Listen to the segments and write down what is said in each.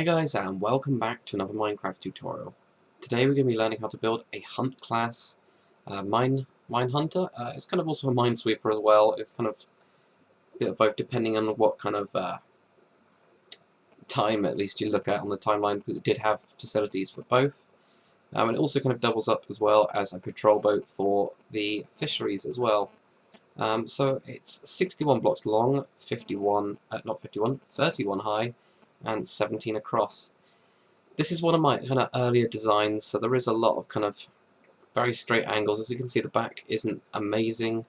Hi guys, and welcome back to another Minecraft tutorial. Today we're going to be learning how to build a hunt class mine hunter. It's kind of also a minesweeper as well. It's kind of a bit of both depending on what kind of time at least you look at on the timeline, because it did have facilities for both. And it also kind of doubles up as well as a patrol boat for the fisheries as well. So it's 61 blocks long, 31 high, and 17 across. This is one of my kind of earlier designs, so there is a lot of kind of very straight angles. As you can see, the back isn't amazing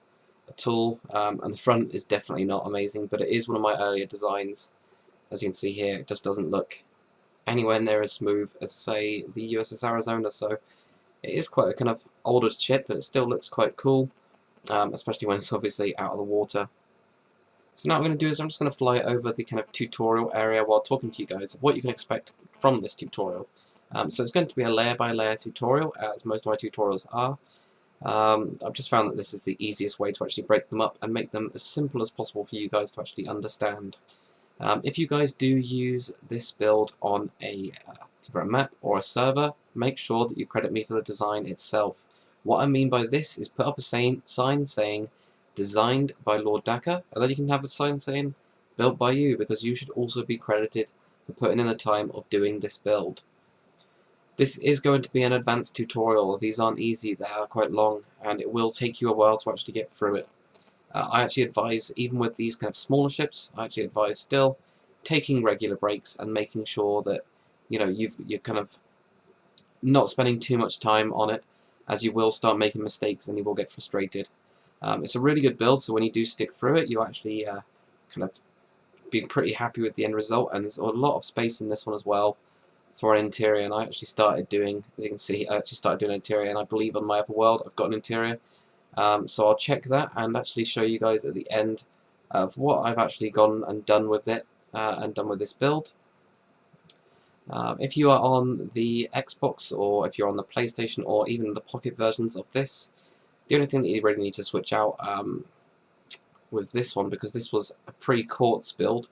at all, and the front is definitely not amazing, but it is one of my earlier designs. As you can see here, it just doesn't look anywhere near as smooth as, say, the USS Arizona, so it is quite a kind of older ship, but it still looks quite cool, especially when it's obviously out of the water. So now what I'm going to do is I'm just going to fly over the kind of tutorial area while talking to you guys of what you can expect from this tutorial. So it's going to be a layer by layer tutorial, as most of my tutorials are. I've just found that this is the easiest way to actually break them up and make them as simple as possible for you guys to actually understand. If you guys do use this build on either a map or a server, make sure that you credit me for the design itself. What I mean by this is put up a sign saying designed by Lord Daka, and then you can have a sign saying built by you, because you should also be credited for putting in the time of doing this build. This is going to be an advanced tutorial. These aren't easy, they are quite long, and it will take you a while to actually get through it. I actually advise, even with these kind of smaller ships, I actually advise still taking regular breaks and making sure that you're kind of not spending too much time on it, as you will start making mistakes and you will get frustrated. It's a really good build, so when you do stick through it, you actually kind of be pretty happy with the end result. And there's a lot of space in this one as well for an interior. And I actually started doing, as you can see, I actually started doing an interior, and I believe on my other world I've got an interior. So I'll check that and actually show you guys at the end of what I've actually gone and done with it and done with this build. If you are on the Xbox, or if you're on the PlayStation, or even the Pocket versions of this, the only thing that you really need to switch out with this one, because this was a pre-quartz build,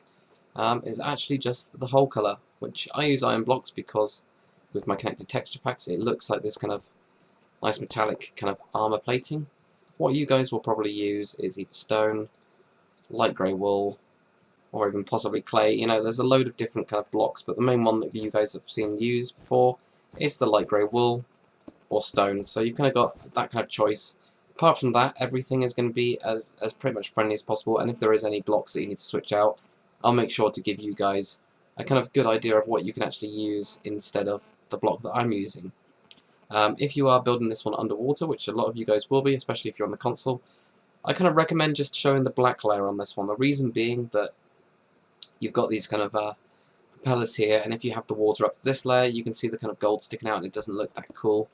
is actually just the hull colour, which I use iron blocks because with my connected texture packs it looks like this kind of nice metallic kind of armour plating. What you guys will probably use is either stone, light grey wool, or even possibly clay. You know, there's a load of different kind of blocks, but the main one that you guys have seen used before is the light grey wool or stone. So you've kind of got that kind of choice. Apart from that, everything is going to be as pretty much friendly as possible, and if there is any blocks that you need to switch out, I'll make sure to give you guys a kind of good idea of what you can actually use instead of the block that I'm using. If you are building this one underwater, which a lot of you guys will be, especially if you're on the console, I kind of recommend just showing the black layer on this one. The reason being that you've got these kind of propellers here, and if you have the water up to this layer, you can see the kind of gold sticking out and it doesn't look that cool.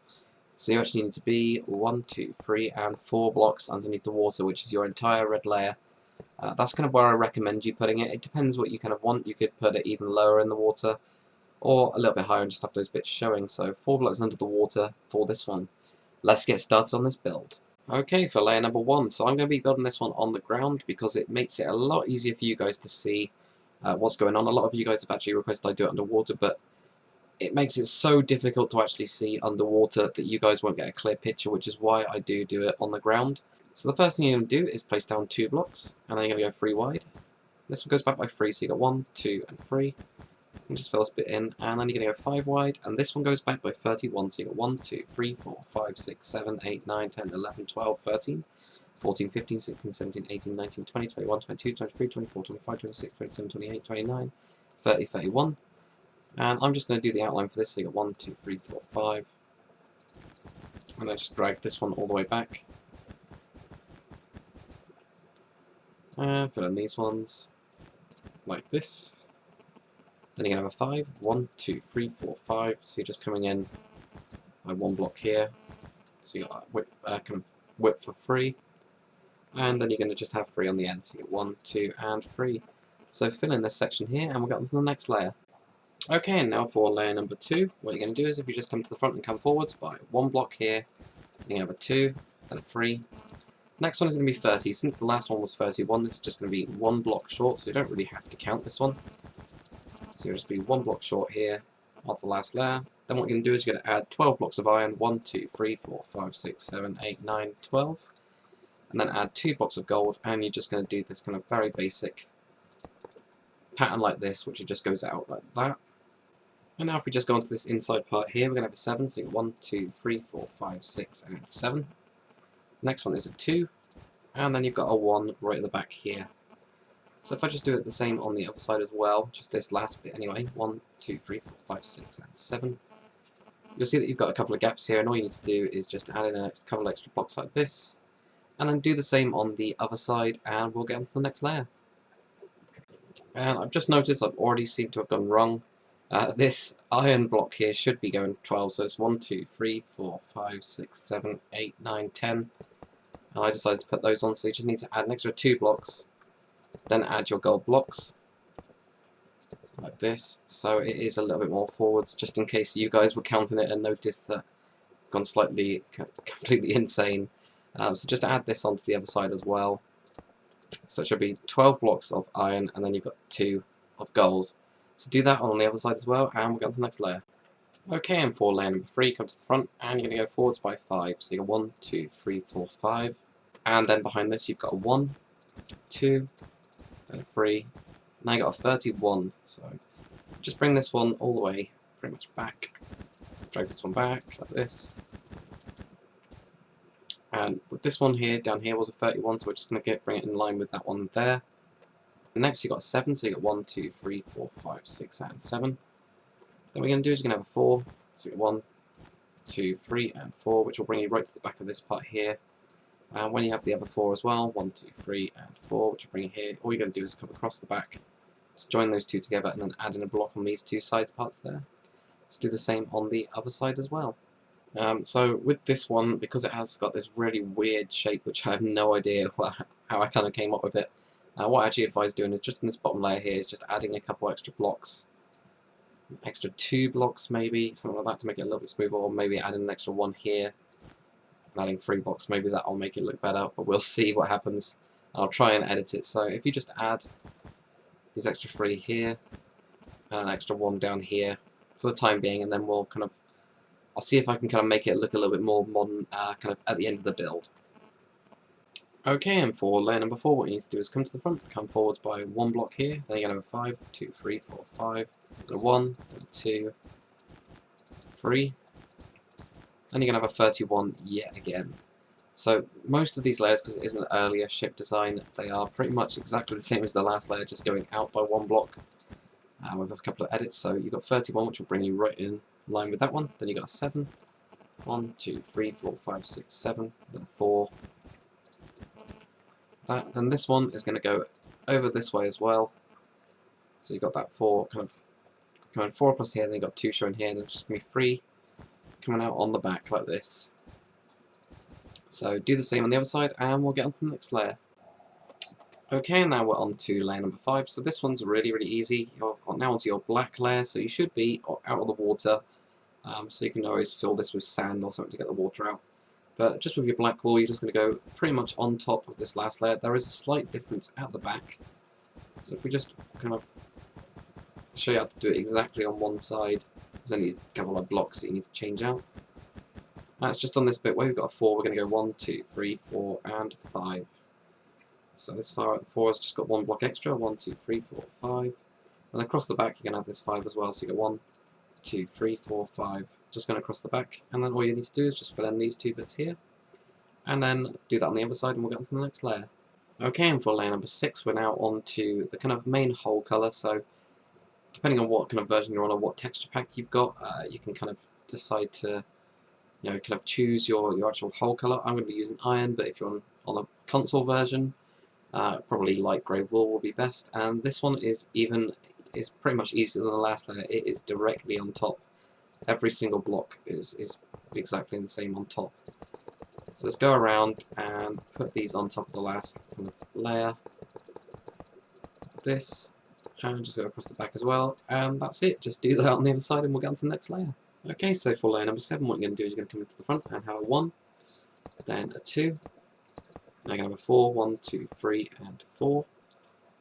So you actually need to be 1, 2, 3, and 4 blocks underneath the water, which is your entire red layer. That's kind of where I recommend you putting it. It depends what you kind of want. You could put it even lower in the water, or a little bit higher and just have those bits showing. So 4 blocks under the water for this one. Let's get started on this build. Okay, for layer number 1, so I'm going to be building this one on the ground because it makes it a lot easier for you guys to see what's going on. A lot of you guys have actually requested I do it underwater, but it makes it so difficult to actually see underwater that you guys won't get a clear picture, which is why I do it on the ground. So the first thing you're going to do is place down 2 blocks, and then you're going to go 3 wide. This one goes back by 3, so you got 1, 2, and 3. And just fill this bit in, and then you're going to go 5 wide, and this one goes back by 31, so you got 1, 2, 3, 4, 5, 6, 7, 8, 9, 10, 11, 12, 13, 14, 15, 16, 17, 18, 19, 20, 21, 22, 23, 24, 25, 26, 27, 28, 29, 30, 31. And I'm just going to do the outline for this, so you got 1, 2, 3, 4, 5. And I just drag this one all the way back. And fill in these ones like this. Then you're going to have a 5. 1, 2, 3, 4, 5. So you're just coming in by 1 block here. So you got kind of width for 3. And then you're going to just have 3 on the end. So you get 1, 2, and 3. So fill in this section here, and we'll get on to the next layer. Okay, and now for layer number 2, what you're going to do is if you just come to the front and come forwards by 1 block here, then you have a 2, then a 3. Next one is going to be 30. Since the last one was 31, this is just going to be 1 block short, so you don't really have to count this one. So you'll just be 1 block short here of the last layer. Then what you're going to do is you're going to add 12 blocks of iron, 1, 2, 3, 4, 5, 6, 7, 8, 9, 12. And then add 2 blocks of gold, and you're just going to do this kind of very basic pattern like this, which just goes out like that. And now if we just go into this inside part here, we're going to have a 7, so you got 1, 2, 3, 4, 5, 6, and 7. Next one is a 2, and then you've got a 1 right at the back here. So if I just do it the same on the other side as well, just this last bit anyway, 1, 2, 3, 4, 5, 6, and 7. You'll see that you've got a couple of gaps here, and all you need to do is just add in a couple of extra blocks like this, and then do the same on the other side, and we'll get on to the next layer. And I've just noticed I've already seemed to have gone wrong. This iron block here should be going 12, so it's 1, 2, 3, 4, 5, 6, 7, 8, 9, 10. And I decided to put those on, so you just need to add an extra 2 blocks, then add your gold blocks, like this, so it is a little bit more forwards, just in case you guys were counting it and noticed that I've gone slightly, completely insane. So just add this onto the other side as well. So it should be 12 blocks of iron, and then you've got 2 of gold. So do that on the other side as well, and we'll go on to the next layer. Okay, and for layer number 3, come to the front, and you're going to go forwards by 5. So you got 1, 2, 3, 4, 5. And then behind this you've got a 1, 2, and a 3. Now you got a 31. So just bring this one all the way pretty much back. Drag this one back, like this. And with this one here, down here was a 31, so we're just going to bring it in line with that one there. And next you got a 7, so you got 1, 2, 3, 4, 5, 6, and 7. Then what we're going to do is you're going to have a 4, so you got 1, 2, 3, and 4, which will bring you right to the back of this part here. And when you have the other 4 as well, 1, 2, 3, and 4, which will bring you here, all you're going to do is come across the back, just join those two together, and then add in a block on these 2 side parts there. Let's do the same on the other side as well. So with this one, because it has got this really weird shape, which I have no idea how I kind of came up with it, what I actually advise doing is just in this bottom layer here is just adding a couple extra blocks, extra 2 blocks maybe, something like that to make it a little bit smoother, or maybe adding an extra 1 here, and adding 3 blocks, maybe that'll make it look better, but we'll see what happens. I'll try and edit it. So if you just add these extra 3 here, and an extra 1 down here for the time being, and then we'll kind of, I'll see if I can kind of make it look a little bit more modern, kind of at the end of the build. Okay, and for layer number 4, what you need to do is come to the front, come forwards by 1 block here, then you're going to have a 5, 2, 3, 4, 5, and a 1, and a 2, 3, and you're going to have a 31 yet again. So most of these layers, because it is an earlier ship design, they are pretty much exactly the same as the last layer, just going out by 1 block with a couple of edits. So you've got 31, which will bring you right in line with that one. Then you've got a 7, 1, 2, 3, 4, 5, 6, 7, then a 4. Then this one is going to go over this way as well. So you've got that 4 kind of coming 4 across here, then you've got 2 showing here, and then it's just going to be 3 coming out on the back like this. So do the same on the other side, and we'll get on to the next layer. Okay, now we're on to layer number 5. So this one's really, really easy. You're now onto your black layer, so you should be out of the water. So you can always fill this with sand or something to get the water out. But just with your black wool, you're just going to go pretty much on top of this last layer. There is a slight difference at the back. So if we just kind of show you how to do it exactly on one side, there's only a couple of blocks that you need to change out. That's just on this bit where we've got a 4, we're going to go 1, 2, 3, 4, and 5. So this 4 has just got 1 block extra, 1, 2, 3, 4, 5. And across the back you're going to have this 5 as well, so you got 1, 2, 3, 4, 5, just going across the back. And then all you need to do is just fill in these 2 bits here, and then do that on the other side, and we'll get on to the next layer. Okay, and for layer number 6, we're now on to the kind of main hull colour. So depending on what kind of version you're on or what texture pack you've got, you can kind of decide to, you know, kind of choose your actual hull colour. I'm going to be using iron, but if you're on a console version, probably light grey wool will be best. And this one is pretty much easier than the last layer. It is directly on top. Every single block is exactly the same on top. So let's go around and put these on top of the last kind of layer. This, and just go across the back as well. And that's it. Just do that on the other side, and we'll get on to the next layer. Okay, so for layer number 7, what you're going to do is you're going to come into the front and have a 1, then a 2. Now you're going to have a 4, 1, 2, 3, and 4.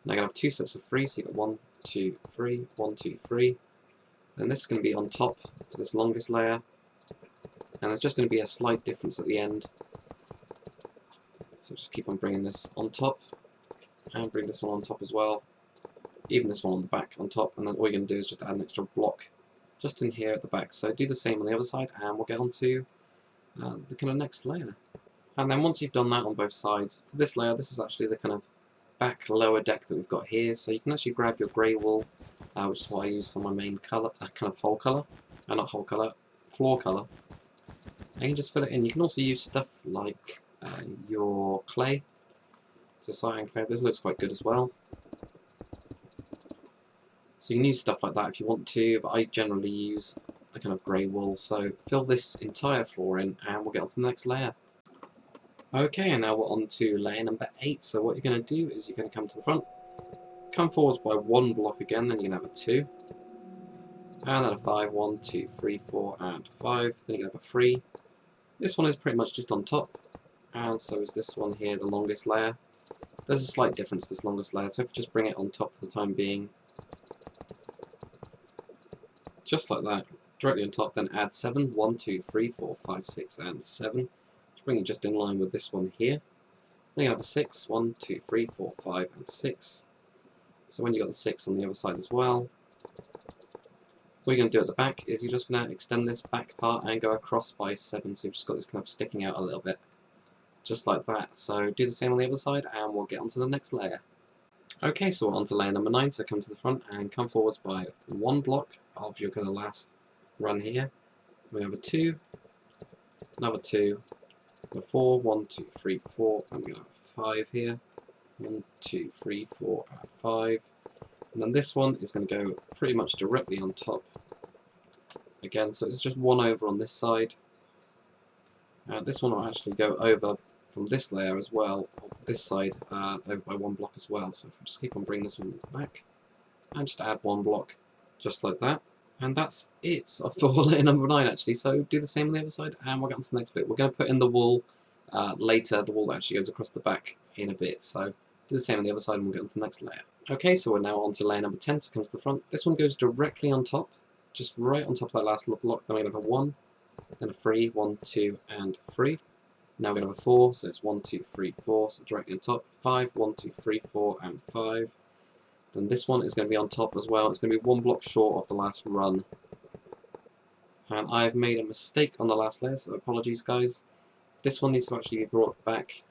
Now you're going to have 2 sets of 3, so you've got 1, 2, 3, 1, 2, 3. And this is going to be on top for this longest layer. And there's just going to be a slight difference at the end. So just keep on bringing this on top. And bring this one on top as well. Even this one on the back on top. And then all you're going to do is just add an extra block just in here at the back. So do the same on the other side, and we'll get on to the kind of next layer. And then once you've done that on both sides, for this layer, this is actually the kind of back lower deck that we've got here. So you can actually grab your grey wool, which is what I use for my main colour, kind of whole colour, not whole colour, floor colour. And you just fill it in. You can also use stuff like your clay. So cyan clay, this looks quite good as well. So you can use stuff like that if you want to, but I generally use the kind of grey wool. So fill this entire floor in, and we'll get on to the next layer. Okay, and now we're on to layer number 8. So what you're going to do is you're going to come to the front, come forwards by 1 block again, then you're going to have a 2, and then a 5, 1, 2, 3, 4, and 5, then you're going to have a 3. This one is pretty much just on top, and so is this one here, the longest layer. There's a slight difference, this longest layer, so if you just bring it on top for the time being, just like that, directly on top, then add 7, 1, 2, 3, 4, 5, 6, and 7. Bring it just in line with this one here. Then you have a 6, 1, 2, 3, 4, 5, and 6. So when you got the 6 on the other side as well, what you're going to do at the back is you're just going to extend this back part and go across by 7, so you've just got this kind of sticking out a little bit, just like that. So do the same on the other side, and we'll get on to the next layer. Okay, so we're on to layer number 9, so come to the front and come forwards by 1 block of your kind of last run here. We have a 2, another 2, a 4, 1, 2, 3, 4, and we have 5 here. 1, 2, 3, 4, and 5. And then this one is going to go pretty much directly on top. Again, so it's just 1 over on this side. This one will actually go over from this layer as well, of this side, over by 1 block as well. So if we just keep on bringing this one back, and just add 1 block, just like that. And that's it for layer number 9 actually. So do the same on the other side, and we'll get on to the next bit. We're going to put in the wool later, the wool that actually goes across the back in a bit. So do the same on the other side, and we'll get on to the next layer. Okay, so we're now on to layer number 10, so come to the front. This one goes directly on top, just right on top of that last little block. Then we're going to have a 1, then a 3, 1, 2, and 3. Now we're going to have a 4, so it's 1, 2, 3, 4, so directly on top. 5, 1, 2, 3, 4, and 5. Then this one is going to be on top as well. It's going to be 1 block short of the last run. And I've made a mistake on the last layer, so apologies guys. This one needs to actually be brought back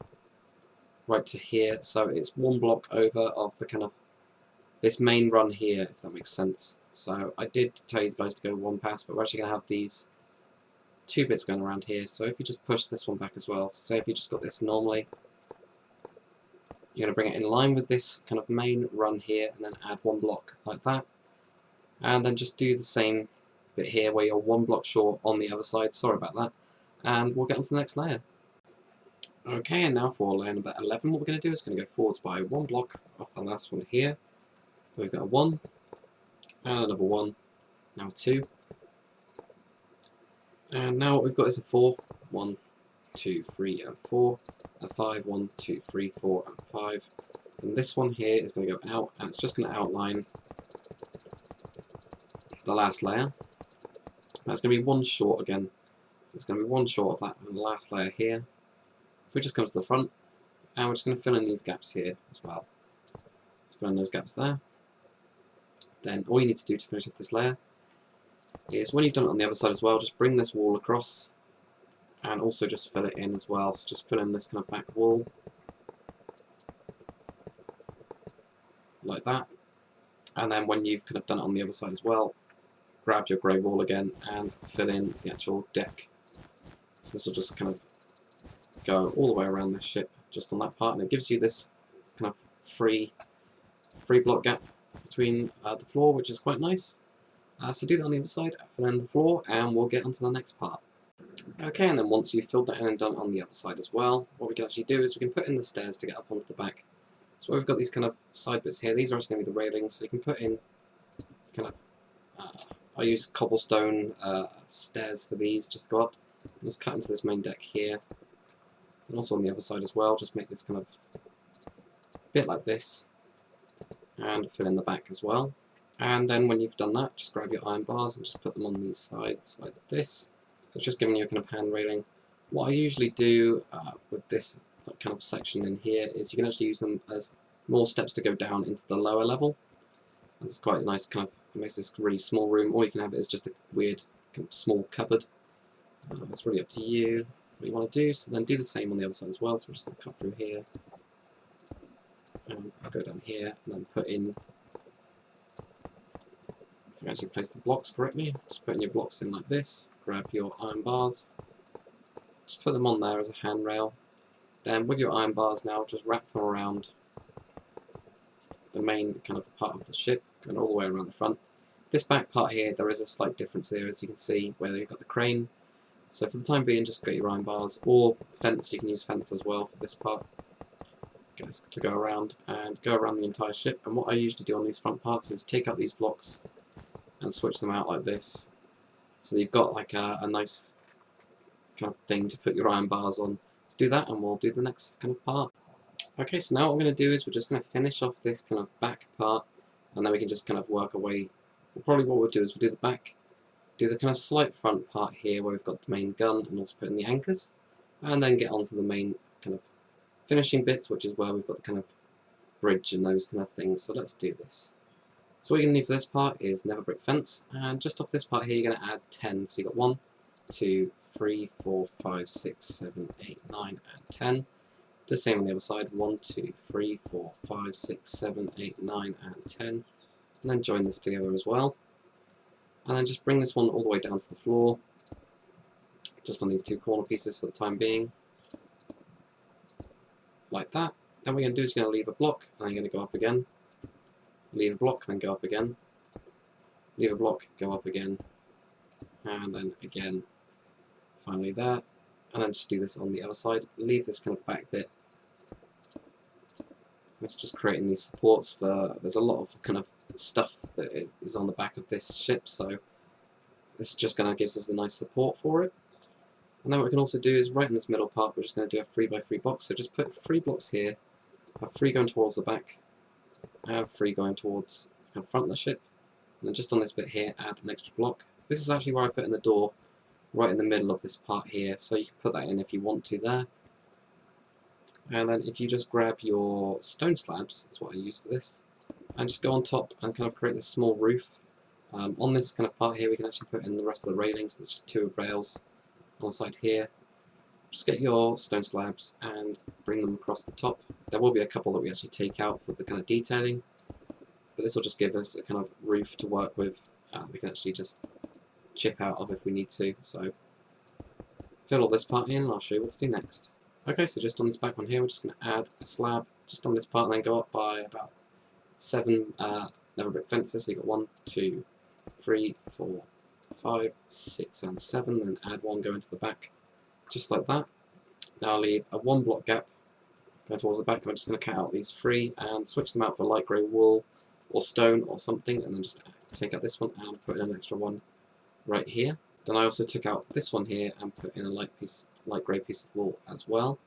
right to here, so it's 1 block over of the kind of this main run here, if that makes sense. So I did tell you guys to go 1 pass, but we're actually going to have these 2 bits going around here. So if you just push this one back as well, say if you just got this normally, you're going to bring it in line with this kind of main run here, and then add 1 block like that. And then just do the same bit here where you're 1 block short on the other side. Sorry about that. And we'll get on to the next layer. Okay, and now for layer number 11, what we're going to do is going to go forwards by 1 block off the last one here. We've got a 1, and another 1, now 2. And now what we've got is a 4, 1, 2, 3, and 4, a 5, 1, 2, 3, 4, and 5. And this one here is going to go out, and it's just going to outline the last layer. That's going to be 1 short again. So it's going to be 1 short of that last layer here. If we just come to the front, and we're just going to fill in these gaps here as well. Let's fill in those gaps there. Then all you need to do to finish off this layer is, when you've done it on the other side as well, just bring this wall across and also just fill it in as well. So just fill in this kind of back wall like that. And then when you've kind of done it on the other side as well, grab your grey wall again and fill in the actual deck. So this will just kind of go all the way around this ship just on that part, and it gives you this kind of free block gap between the floor, which is quite nice. So do that on the other side, fill in the floor, and we'll get onto the next part. Okay, and then once you've filled that in and done it on the other side as well, what we can actually do is we can put in the stairs to get up onto the back. So we've got these kind of side bits here. These are actually going to be the railings, so you can put in kind of, I use cobblestone stairs for these, just go up. Just cut into this main deck here, and also on the other side as well, just make this kind of bit like this. and fill in the back as well. And then when you've done that, just grab your iron bars and just put them on these sides like this. So it's just giving you a kind of hand railing. What I usually do with this kind of section in here is you can actually use them as more steps to go down into the lower level. It's quite a nice kind of, it makes this really small room, or you can have it as just a weird kind of small cupboard. It's really up to you what you want to do. So then do the same on the other side as well. So we're just going to cut through here, and I'll go down here, and then put in, if you actually place the blocks correctly, just putting your blocks in like this, grab your iron bars, just put them on there as a handrail. Then with your iron bars now, just wrap them around the main kind of part of the ship, going all the way around the front. This back part here, there is a slight difference here, as you can see, where you've got the crane. So for the time being, just get your iron bars, or fence, you can use fence as well for this part. To go around the entire ship. And what I usually do on these front parts is take out these blocks and switch them out like this, so that you've got like a nice kind of thing to put your iron bars on. Let's do that, and we'll do the next kind of part. Okay, so now what we're going to do is we're just going to finish off this kind of back part, and then we can just kind of work away. Probably what we'll do is we'll do the back, do the kind of slight front part here where we've got the main gun and also put in the anchors, and then get onto the main kind of finishing bits, which is where we've got the kind of bridge and those kind of things. So let's do this. So what you're going to need for this part is nether brick fence, and just off this part here you're going to add 10. So you've got 1, 2, 3, 4, 5, 6, 7, 8, 9, and 10. The same on the other side, 1, 2, 3, 4, 5, 6, 7, 8, 9, and 10. And then join this together as well. And then just bring this one all the way down to the floor, just on these two corner pieces for the time being. Like that. Then what you're going to do is you're going to leave a block, and then you're going to go up again. Leave a block, then go up again. Leave a block, go up again. And then again, finally there. And then just do this on the other side. Leave this kind of back bit. It's just creating these supports for, there's a lot of kind of stuff that is on the back of this ship, so this just going to gives us a nice support for it. And then what we can also do is right in this middle part, we're just going to do a 3x3 box. So just put 3 blocks here, have 3 going towards the back, have 3 going towards the front of the ship, and then just on this bit here, add an extra block. This is actually where I put in the door, right in the middle of this part here, so you can put that in if you want to there. And then if you just grab your stone slabs, that's what I use for this, and just go on top and kind of create this small roof. On this kind of part here, we can actually put in the rest of the railings. There's just 2 rails on the side here. Just get your stone slabs and bring them across the top. There will be a couple that we actually take out for the kind of detailing, but this will just give us a kind of roof to work with. We can actually just chip out of if we need to. So fill all this part in, and I'll show you what to do next. Okay, so just on this back one here, we're just going to add a slab just on this part, and then go up by about 7 nether brick fences. So you've got 1, 2, 3, 4, 5, 6, and 7, and add 1 going to the back, just like that. Now I'll leave a 1 block gap going towards the back. I'm just going to cut out these 3 and switch them out for light grey wool or stone or something, and then just take out this one and put in an extra one right here. Then I also took out this one here and put in a light grey piece of wool as well.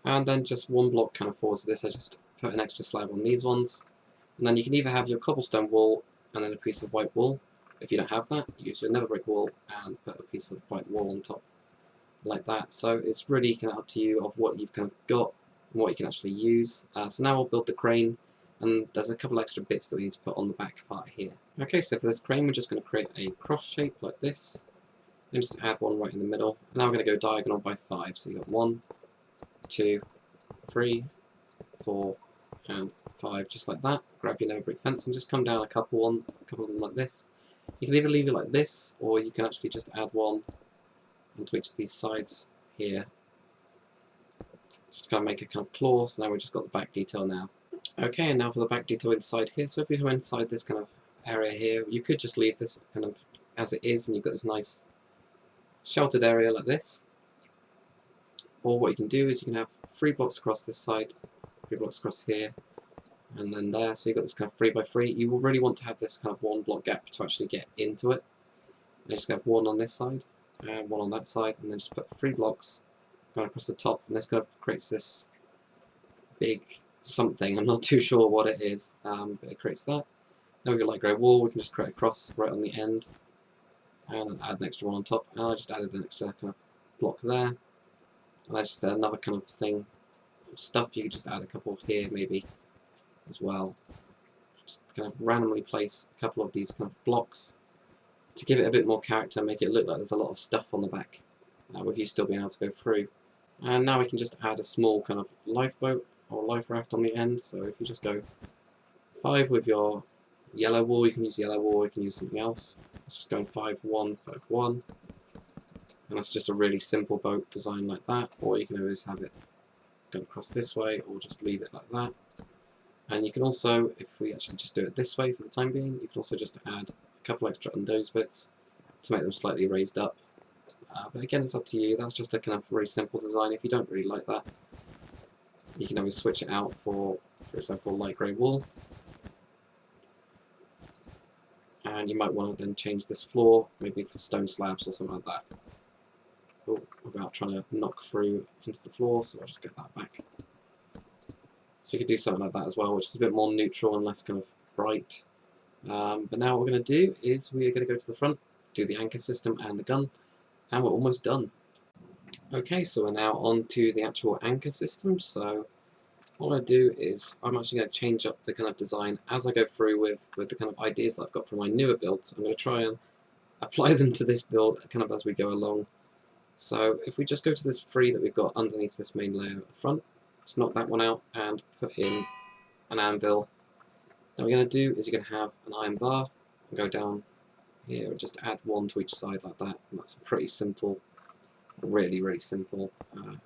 And then just 1 block kind of forwards to this, I just put an extra slab on these ones. And then you can either have your cobblestone wool and then a piece of white wool. If you don't have that, use your nether brick wool and put a piece of white wool on top, like that. So it's really kind of up to you of what you've kind of got and what you can actually use. So now we'll build the crane, and there's a couple extra bits that we need to put on the back part here. Okay, so for this crane, we're just going to create a cross shape like this. Then just add 1 right in the middle. And now we're going to go diagonal by 5. So you've got 1, 2, 3, 4, and 5, just like that. Grab your nether brick fence and just come down a couple of them like this. You can either leave it like this, or you can actually just add 1 onto each of these sides here. Just kind of make a kind of claw, so now we've just got the back detail now. Okay, and now for the back detail inside here. So if you go inside this kind of area here, you could just leave this kind of as it is, and you've got this nice sheltered area like this. Or what you can do is you can have 3 blocks across this side, 3 blocks across here, and then there. So you've got this kind of 3x3. You will really want to have this kind of 1 block gap to actually get into it. And just have 1 on this side and 1 on that side, and then just put 3 blocks going across the top, and this kind of creates this big something. I'm not too sure what it is, but it creates that. Then we've got light grey wall. We can just create a cross right on the end, and then add an extra one on top. And I just added an extra kind of block there, and that's just another kind of thing of stuff. You could just add a couple here maybe as well. Just kind of randomly place a couple of these kind of blocks to give it a bit more character, make it look like there's a lot of stuff on the back, with you still being able to go through. And now we can just add a small kind of lifeboat or life raft on the end. So if you just go 5 with your yellow wall, you can use yellow wall, you can use something else. It's just going 5, 1, 5, 1. And that's just a really simple boat design like that. Or you can always have it go across this way, or just leave it like that. And you can also, if we actually just do it this way for the time being, you can also just add a couple extra on those bits to make them slightly raised up. But again, it's up to you. That's just a kind of very simple design. If you don't really like that, you can always switch it out for example, light grey wool. And you might want to then change this floor, maybe for stone slabs or something like that. Oh, without trying to knock through into the floor, so I'll just get that back. So you could do something like that as well, which is a bit more neutral and less kind of bright. But now what we're going to do is we're going to go to the front, do the anchor system and the gun, and we're almost done. Okay, so we're now on to the actual anchor system. So what I'm going to do is I'm actually going to change up the kind of design as I go through with the kind of ideas that I've got for my newer builds. I'm going to try and apply them to this build kind of as we go along. So if we just go to this 3 that we've got underneath this main layer at the front, just knock that one out and put in an anvil. Then what we're going to do is you're going to have an iron bar and go down here and just add 1 to each side like that. And that's a pretty simple, really, really simple kind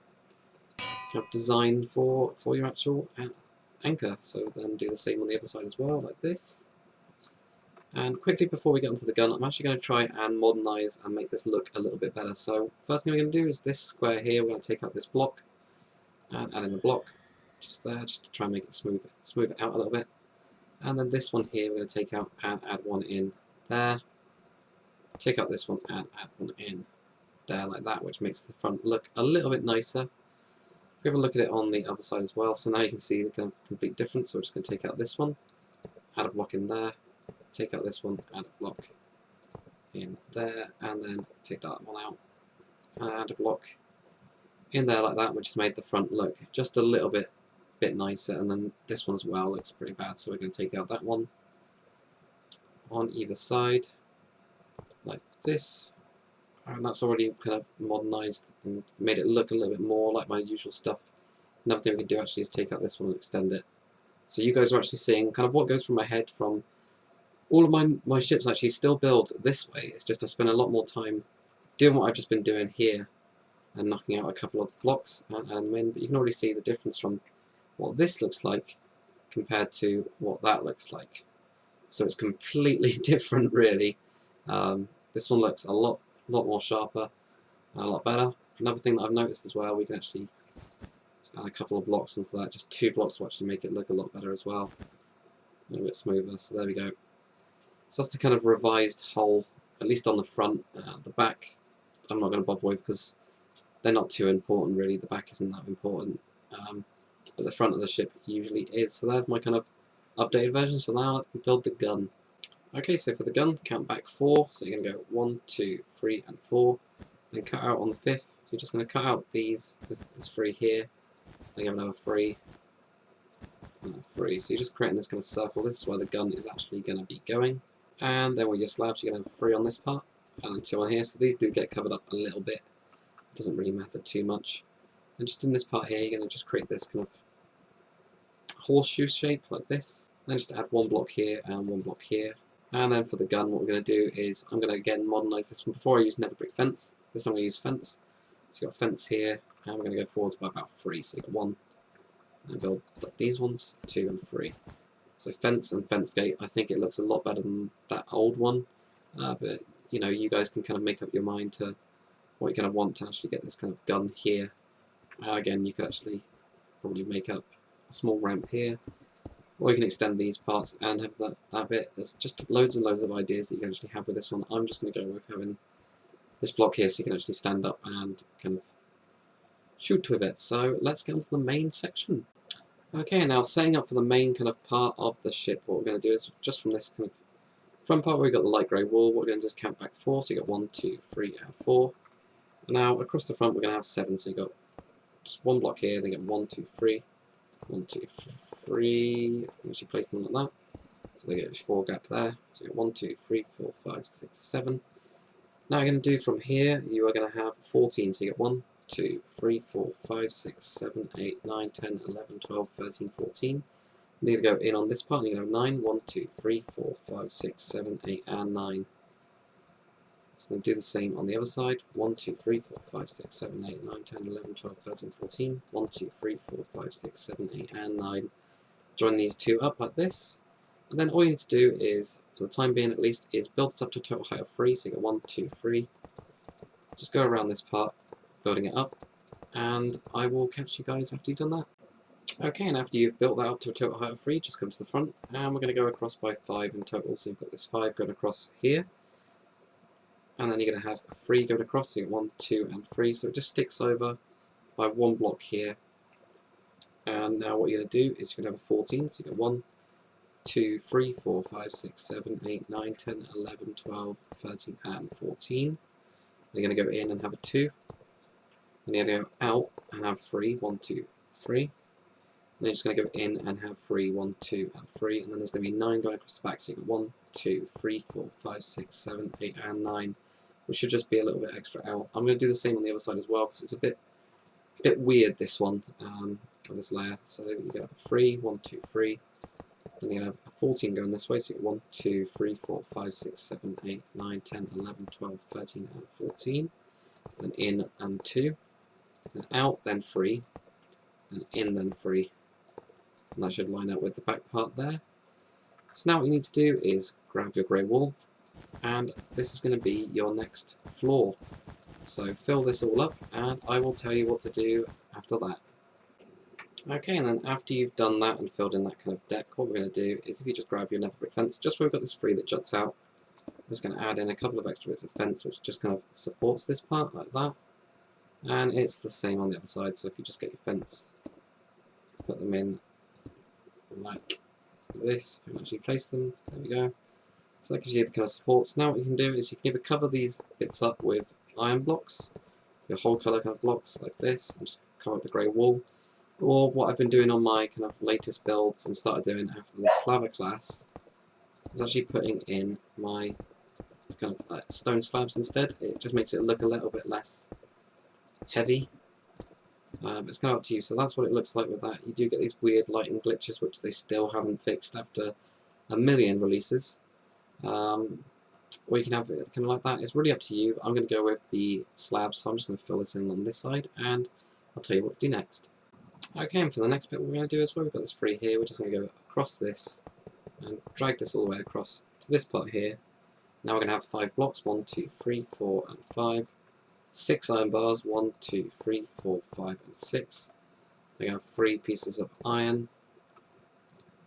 of design for your actual anchor. So then do the same on the other side as well, like this. And quickly before we get onto the gun, I'm actually going to try and modernise and make this look a little bit better. So first thing we're going to do is this square here, we're going to take out this block and add in a block just there, just to try and make it smooth it out a little bit. And then this one here we're going to take out and add one in there. Take out this one and add one in there like that, which makes the front look a little bit nicer. If we have a look at it on the other side as well, so now you can see the kind of complete difference. So we're just going to take out this one, add a block in there, take out this one, add a block in there, and then take that one out and add a block in there like that, which has made the front look just a little bit nicer. And then this one as well looks pretty bad, so we're going to take out that one on either side like this, and that's already kind of modernized and made it look a little bit more like my usual stuff. Another thing we can do actually is take out this one and extend it, so you guys are actually seeing kind of what goes through my head. From all of my ships actually still build this way. It's just I spend a lot more time doing what I've just been doing here and knocking out a couple of blocks and men, but you can already see the difference from what this looks like compared to what that looks like. So it's completely different, really. This one looks a lot more sharper and a lot better. Another thing that I've noticed as well, we can actually just add a couple of blocks into that. Just 2 blocks will actually make it look a lot better as well, a little bit smoother. So there we go. So that's the kind of revised hull, at least on the front. The back, I'm not going to bother with because they're not too important really. The back isn't that important, but the front of the ship usually is. So there's my kind of updated version. So now I can build the gun. Okay, so for the gun, count back 4. So you're going to go 1, 2, 3, and 4. Then cut out on the 5th. You're just going to cut out this 3 here. Then you have another 3, another 3. So you're just creating this kind of circle. This is where the gun is actually going to be going. And then with your slabs, you're going to have 3 on this part and then 2 on here. So these do get covered up a little bit. It doesn't really matter too much. And just in this part here, you're going to just create this kind of horseshoe shape like this. Then just add 1 block here and 1 block here. And then for the gun, what we're going to do is I'm going to again modernise this one. Before I use nether brick fence, this time I'm going to use fence. So you've got fence here, and we're going to go forwards by about 3. So you've got 1, and build these ones, 2 and 3. So fence and fence gate, I think it looks a lot better than that old one. But you know, you guys can kind of make up your mind to what you're going to want to actually get this kind of gun here. Again, you could actually probably make up a small ramp here. Or you can extend these parts and have that bit. There's just loads and loads of ideas that you can actually have with this one. I'm just going to go with having this block here so you can actually stand up and kind of shoot with it. So let's get into the main section. Okay, now setting up for the main kind of part of the ship, what we're going to do is just from this kind of front part where we've got the light grey wall, what we're going to do is count back 4, so you got 1, 2, 3, and 4. And now across the front we're going to have 7, so you got just one block here, then you get 1, 2, 3, 1, 2, 3. Actually place them like that, so they get 4 gap there. So you got 1, 2, 3, 4, 5, 6, 7. Now you're going to do from here, you are going to have 14, so you get 1, 2, 3, 4, 5, 6, 7, 8, 9, 10, 11, 12, 13, 14. You need to go in on this part, and you have 9, 1, 2, 3, 4, 5, 6, 7, 8, and 9. So then do the same on the other side, 1, 2, 3, 4, 5, 6, 7, 8, 9, 10, 11, 12, 13, 14. 1, 2, 3, 4, 5, 6, 7, 8, and 9. Join these two up like this. And then all you need to do is, for the time being at least, is build this up to a total height of 3. So you get 1, 2, 3. Just go around this part, building it up, and I will catch you guys after you've done that. Okay, and after you've built that up to a total height of 3, just come to the front, and we're going to go across by 5 in total. So you've got this 5 going across here, and then you're going to have 3 going across, so you get 1, 2, and 3. So it just sticks over by one block here. And now what you're going to do is you're going to have a 14, so you get 1, 2, 3, 4, 5, 6, 7, 8, 9, 10, 11, 12, 13, and 14. You're going to go in and have a 2. And you're going to go out and have 3, 1, 2, 3. And then you're just going to go in and have 3, 1, 2, and 3. And then there's going to be 9 going across the back, so you get 1, 2, 3, 4, 5, 6, 7, 8, and 9. Which should just be a little bit extra out. I'm going to do the same on the other side as well, because it's a bit weird, this one, on this layer. So you're going to have a 3, 1, 2, 3. Then you're going to have a 14 going this way, so you get 1, 2, 3, 4, 5, 6, 7, 8, 9, 10, 11, 12, 13, and 14. Then in and 2. Then out, then 3. Then in, then 3. And that should line up with the back part there. So now what you need to do is grab your grey wool, and this is going to be your next floor. So fill this all up, and I will tell you what to do after that. Okay, and then after you've done that and filled in that kind of deck, what we're going to do is if you just grab your nether brick fence, just where we've got this 3 that juts out, I'm just going to add in a couple of extra bits of fence which just kind of supports this part like that. And it's the same on the other side, so if you just get your fence, put them in like this, if you actually place them, there we go. So that gives you the kind of supports. Now what you can do is you can either cover these bits up with iron blocks, your whole colour kind of blocks like this, and just cover up the grey wool. Or what I've been doing on my kind of latest builds and started doing after the Slava-class is actually putting in my kind of stone slabs instead. It just makes it look a little bit less heavy. It's kind of up to you. So that's what it looks like with that. You do get these weird lighting glitches which they still haven't fixed after a million releases. Or you can have it kind of like that. It's really up to you. I'm going to go with the slabs, so I'm just going to fill this in on this side, and I'll tell you what to do next. Okay, and for the next bit what we're going to do is where we've got this 3 here, we're just going to go across this and drag this all the way across to this part here. Now we're going to have 5 blocks, 1, 2, 3, 4, and 5. 6 iron bars, 1, 2, 3, 4, 5, and 6. We're going to have 3 pieces of iron,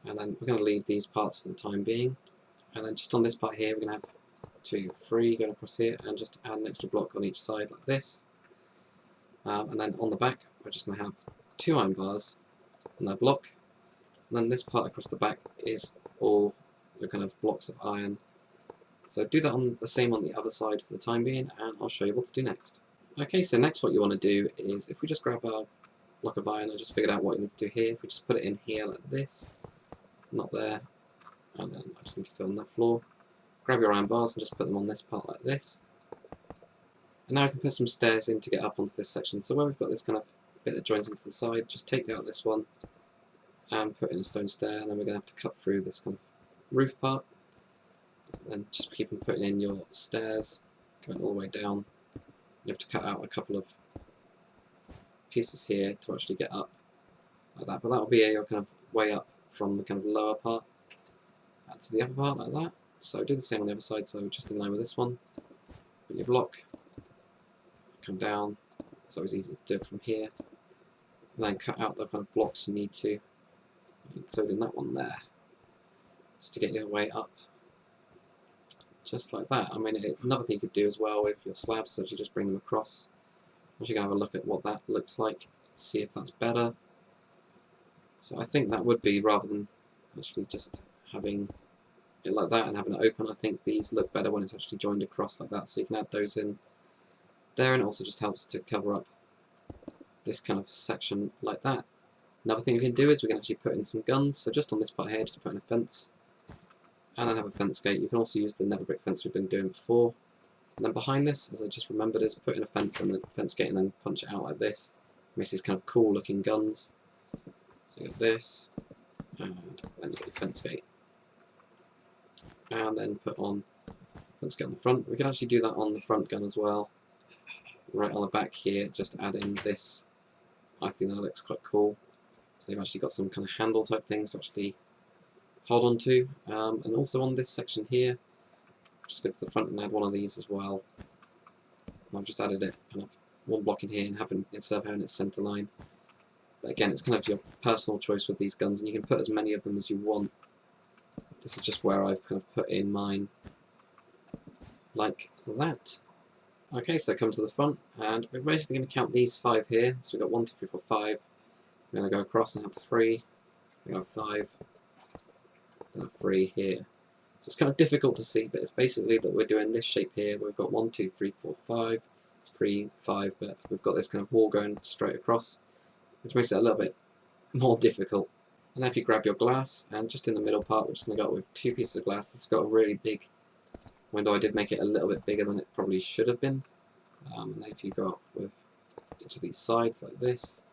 and then we're going to leave these parts for the time being. And then just on this part here we're going to have 2, 3 going across here, and just add an extra block on each side like this. And then on the back we're just going to have 2 iron bars on that block, and then this part across the back is all the kind of blocks of iron. So do that on the same on the other side for the time being, and I'll show you what to do next. Okay, so next what you want to do is, if we just grab our block of iron, I just figured out what you need to do here. If we just put it in here like this, not there, and then I just need to fill in that floor. Grab your iron bars and just put them on this part like this. And now I can put some stairs in to get up onto this section. So where we've got this kind of bit that joins into the side, just take out this one and put in a stone stair, and then we're going to have to cut through this kind of roof part. And just keep on putting in your stairs, going all the way down. You have to cut out a couple of pieces here to actually get up like that, but that'll be your kind of way up from the kind of lower part to the upper part like that. So do the same on the other side, so just in line with this one. Put your block, come down, it's always easy to do it from here, and then cut out the kind of blocks you need to, including that one there, just to get your way up. Just like that. I mean, another thing you could do as well with your slabs is actually just bring them across. I'm actually going to have a look at what that looks like, see if that's better. So I think that would be, rather than actually just having it like that and having it open, I think these look better when it's actually joined across like that. So you can add those in there, and it also just helps to cover up this kind of section like that. Another thing we can do is we can actually put in some guns. So just on this part here, just put in a fence, and then have a fence gate. You can also use the nether brick fence we've been doing before. And then behind this, as I just remembered, is put in a fence and the fence gate, and then punch it out like this. Makes these kind of cool looking guns. So you got this, and then you get your fence gate. And then put on fence gate on the front. We can actually do that on the front gun as well. Right on the back here, just add in this. I think that looks quite cool. So they've actually got some kind of handle type things to actually hold on to. And also on this section here, just go to the front and add one of these as well. And I've just added it kind of one block in here, and instead of having it centre line. But again, it's kind of your personal choice with these guns, and you can put as many of them as you want. This is just where I've kind of put in mine, like that. Okay, so come to the front, and we're basically going to count these 5 here. So we've got 1, 2, 3, 4, 5. We're going to go across and have 3. We're going to have 5. And 3 here. So it's kind of difficult to see, but it's basically that we're doing this shape here. We've got 1, 2, 3, 4, 5, 3, 5, but we've got this kind of wall going straight across, which makes it a little bit more difficult. And now if you grab your glass, and just in the middle part, we're just going to go with 2 pieces of glass. This has got a really big window. I did make it a little bit bigger than it probably should have been. And then if you go up with each of these sides like this.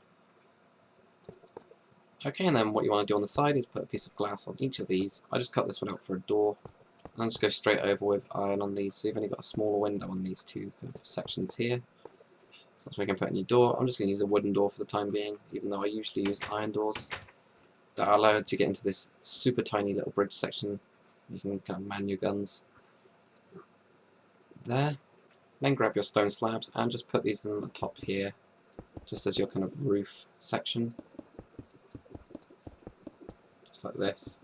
Okay, and then what you want to do on the side is put a piece of glass on each of these. I just cut this one out for a door, and I'll just go straight over with iron on these, so you've only got a smaller window on these 2 kind of sections here. So that's what you can put in your door. I'm just going to use a wooden door for the time being, even though I usually use iron doors that are allowed to get into this super tiny little bridge section. You can kind of man your guns there. Then grab your stone slabs and just put these in the top here, just as your kind of roof section. Just like this.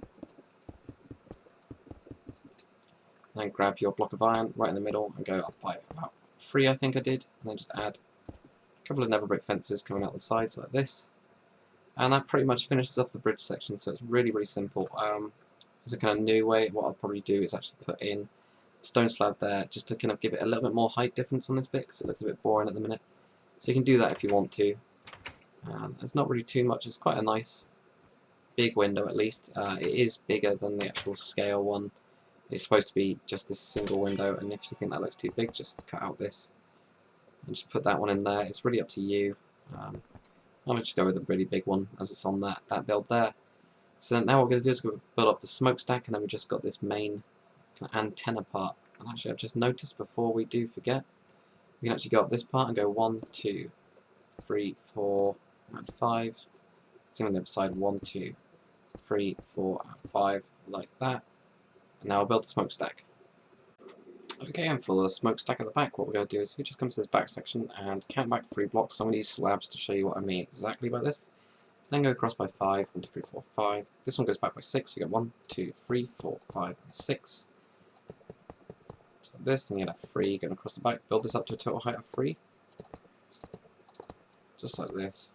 Then grab your block of iron right in the middle and go up by about 3, I think I did, and then just add a couple of nether brick fences coming out the sides like this. And that pretty much finishes off the bridge section, so it's really, really simple. As a kind of new way, what I'll probably do is actually put in stone slab there, just to kind of give it a little bit more height difference on this bit, because it looks a bit boring at the minute. So you can do that if you want to. It's not really too much, it's quite a nice big window at least. It is bigger than the actual scale one. It's supposed to be just this single window, and if you think that looks too big, just cut out this and just put that one in there. It's really up to you. I'll just go with a really big one as it's on that build there. So now what we're going to do is go build up the smokestack, and then we've just got this main kind of antenna part. And actually I've just noticed before we do forget, we can actually go up this part and go 1, 2, 3, 4, and 5. Same on the other side, 1, 2, 3, 4, and 5, like that. And now I'll build the smokestack. Okay, and for the smokestack at the back, what we're going to do is we just come to this back section and count back 3 blocks. I'm going to use slabs to show you what I mean exactly by this. Then go across by 5, 1, 2, 3, 4, 5. This one goes back by 6, so you got 1, 2, 3, 4, 5, and 6. Just like this, then you get a 3 going across the back. Build this up to a total height of 3. Just like this.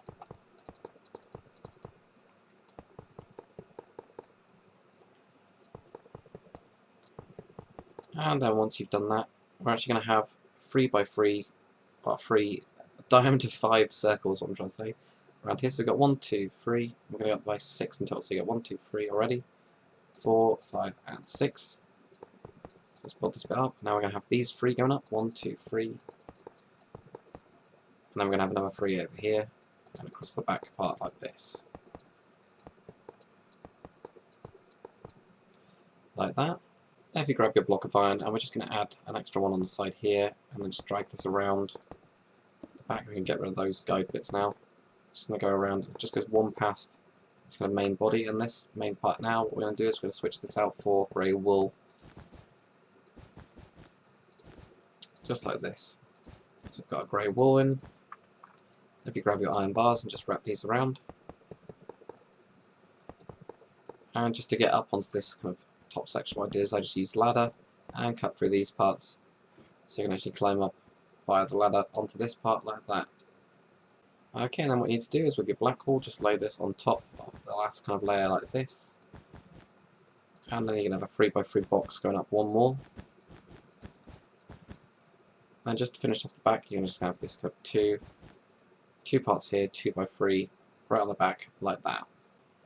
And then once you've done that, we're actually going to have 3 by 3, or 3 diameter 5 circles, what I'm trying to say, around here. So we've got 1, 2, 3. We're going to go up by 6 in total. So you got 1, 2, 3 already. 4, 5, and 6. So let's build this bit up. Now we're going to have these 3 going up. 1, 2, 3. And then we're going to have another 3 over here, and across the back part like this. Like that. Then if you grab your block of iron, and we're just going to add an extra one on the side here, and then just drag this around the back. We can get rid of those guide bits now. Just going to go around, it just goes one past this kind of main body, and this main part now, what we're going to do is we're going to switch this out for grey wool. Just like this. So we've got a grey wool in. If you grab your iron bars and just wrap these around. And just to get up onto this kind of top section, what I did is I just used ladder and cut through these parts, so you can actually climb up via the ladder onto this part like that. Okay, and then what you need to do is with your black wall, just lay this on top of the last kind of layer like this. And then you're going to have a 3x3 box going up one more. And just to finish off the back, you're just going to have this kind of two parts here, 2x3, right on the back, like that.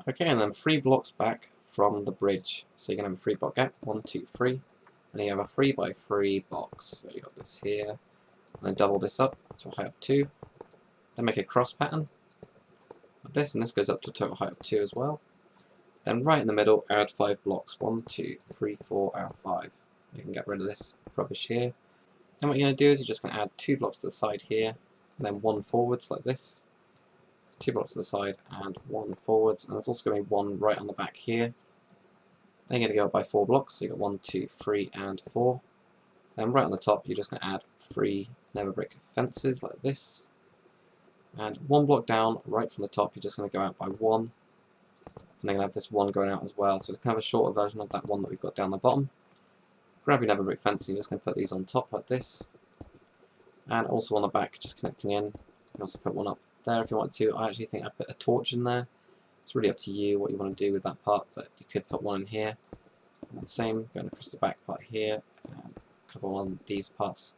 Okay, and then 3 blocks back from the bridge. So you're going to have a 3 block gap, 1, 2, 3. And you have a 3x3 box. So you got this here. And then double this up to a height of 2. Then make a cross pattern like this, and this goes up to a total height of 2 as well. Then right in the middle, add 5 blocks. 1, 2, 3, 4, add 5. You can get rid of this rubbish here. Then what you're going to do is you're just going to add 2 blocks to the side here, and then 1 forwards like this. 2 blocks to the side and 1 forwards, and there's also going to be 1 right on the back here. Then you're going to go up by 4 blocks, so you've got 1, 2, 3, and 4. Then right on the top, you're just going to add 3 nether brick fences like this. And 1 block down, right from the top, you're just going to go out by 1. And then you're going to have this 1 going out as well, so it's kind of a shorter version of that one that we've got down the bottom. Grab your nether brick fence, and you're just going to put these on top like this. And also on the back, just connecting in. You can also put one up there if you want to. I actually think I put a torch in there. It's really up to you what you want to do with that part, but you could put one in here. And the same, going across the back part here, and a couple on these parts.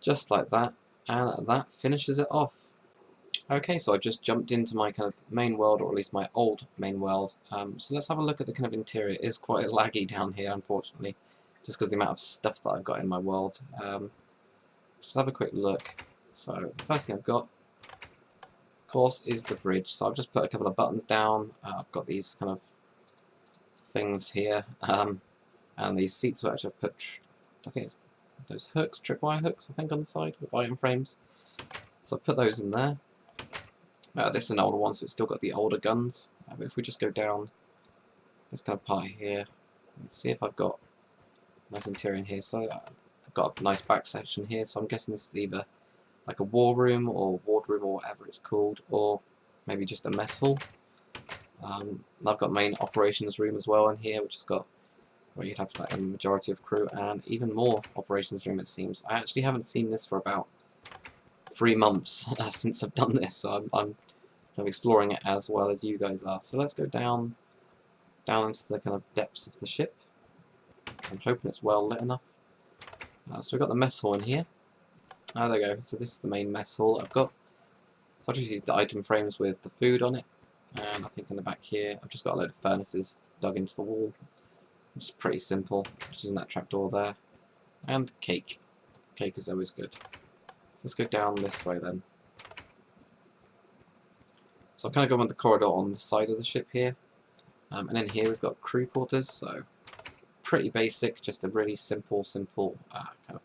Just like that, and that finishes it off. Okay, so I've just jumped into my kind of main world, or at least my old main world. So let's have a look at the kind of interior. It is quite laggy down here, unfortunately, just because of the amount of stuff that I've got in my world. Let's have a quick look. So the first thing I've got, of course, is the bridge. So I've just put a couple of buttons down. I've got these kind of things here, and these seats which I've put, I think it's those hooks, tripwire hooks, I think, on the side with item frames. So I've put those in there. This is an older one, so it's still got the older guns. But if we just go down this kind of part here, and see if I've got a nice interior in here. So I've got a nice back section here, so I'm guessing this is either like a war room or wardroom or whatever it's called, or maybe just a mess hall. And I've got main operations room as well in here, which has got where you'd have like a majority of crew, and even more operations room it seems. I actually haven't seen this for about 3 months since I've done this, so I'm exploring it as well as you guys are. So let's go down into the kind of depths of the ship. I'm hoping it's well lit enough. So we've got the mess hall in here. There we go. So this is the main mess hall that I've got. So I've just used the item frames with the food on it, and I think in the back here I've just got a load of furnaces dug into the wall. It's pretty simple, just using that trapdoor there. And cake. Cake is always good. So let's go down this way then. So I've kind of gone with the corridor on the side of the ship here. And then here we've got crew quarters, so pretty basic, just a really simple kind of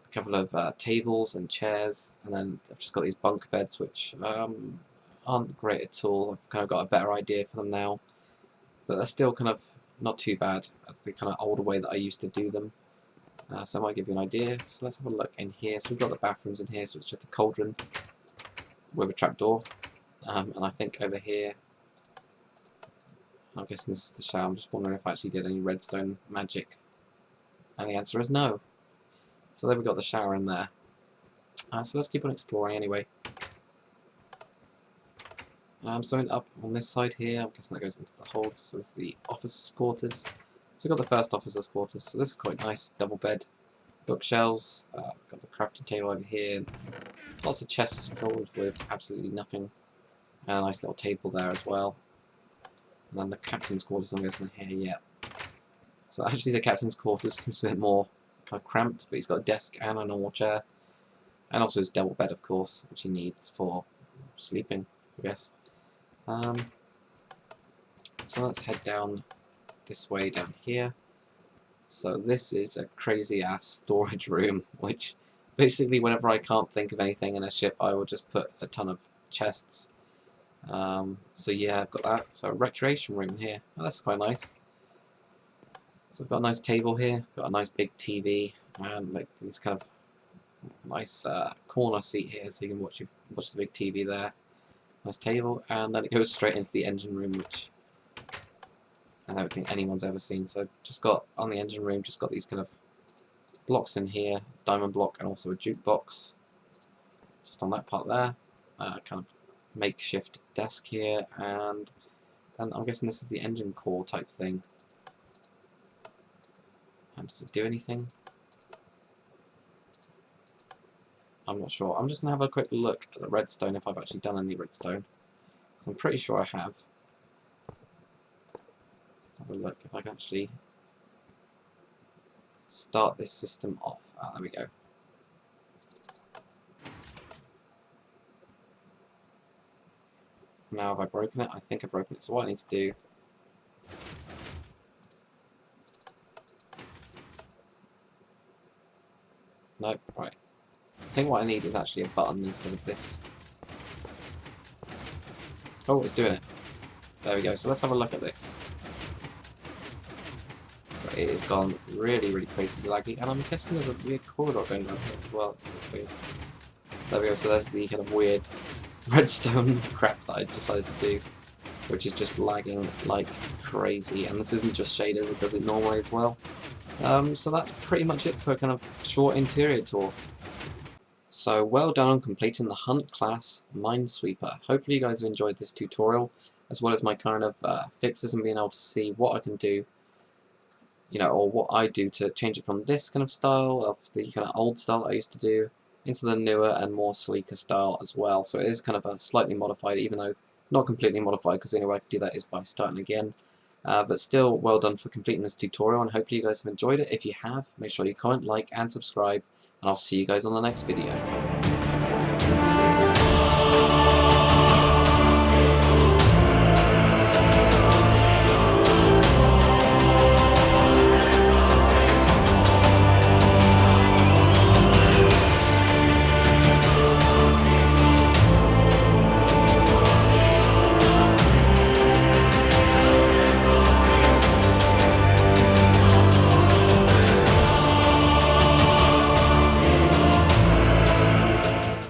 a couple of tables and chairs, and then I've just got these bunk beds which aren't great at all. I've kind of got a better idea for them now, but they're still kind of not too bad. That's the kind of older way that I used to do them. So I might give you an idea. So let's have a look in here. So we've got the bathrooms in here, so it's just a cauldron with a trapdoor. And I think over here, I'm guessing this is the shower. I'm just wondering if I actually did any redstone magic. And the answer is no. So there we've got the shower in there. So let's keep on exploring anyway. So up on this side here, I'm guessing that goes into the hold. So this is the officers' quarters. So we've got the first officers' quarters. So this is quite nice, double bed, bookshelves. Got the crafting table over here. Lots of chests filled with absolutely nothing. And a nice little table there as well. And then the captain's quarters, I'm guessing here, yeah. So actually the captain's quarters seems a bit more kind of cramped, but he's got a desk and a normal chair. And also his double bed, of course, which he needs for sleeping, I guess. So let's head down this way down here. So this is a crazy ass storage room, which basically whenever I can't think of anything in a ship, I will just put a ton of chests. So yeah, I've got that. So a recreation room here. Oh, that's quite nice. So I've got a nice table here, got a nice big TV, and like this kind of nice corner seat here, so you can watch the big TV there. Nice table, and then it goes straight into the engine room, which I don't think anyone's ever seen. So just got on the engine room, just got these kind of blocks in here, diamond block, and also a jukebox. just on that part there. Kind of makeshift desk here, and I'm guessing this is the engine core type thing. And does it do anything? I'm not sure. I'm just going to have a quick look at the redstone if I've actually done any redstone. Because I'm pretty sure I have. Let's have a look if I can actually start this system off. Ah, there we go. Now have I broken it? I think I've broken it. So what I need to do... Nope, right. I think what I need is actually a button instead of this. Oh, it's doing it. There we go. So let's have a look at this. So it has gone really, really crazy laggy, and I'm guessing there's a weird corridor going around here as well. It's weird. There we go. So there's the kind of weird redstone crap that I decided to do, which is just lagging like crazy. And this isn't just shaders; it does it normally as well. So that's pretty much it for a kind of short interior tour. So well done on completing the Hunt class Minesweeper. Hopefully you guys have enjoyed this tutorial, as well as my kind of fixes and being able to see what I can do, you know, or what I do to change it from this kind of style, of the kind of old style that I used to do, into the newer and more sleeker style as well. So it is kind of a slightly modified, even though not completely modified, because the only way I can do that is by starting again. But still, well done for completing this tutorial, and hopefully you guys have enjoyed it. If you have, make sure you comment, like, and subscribe, and I'll see you guys on the next video.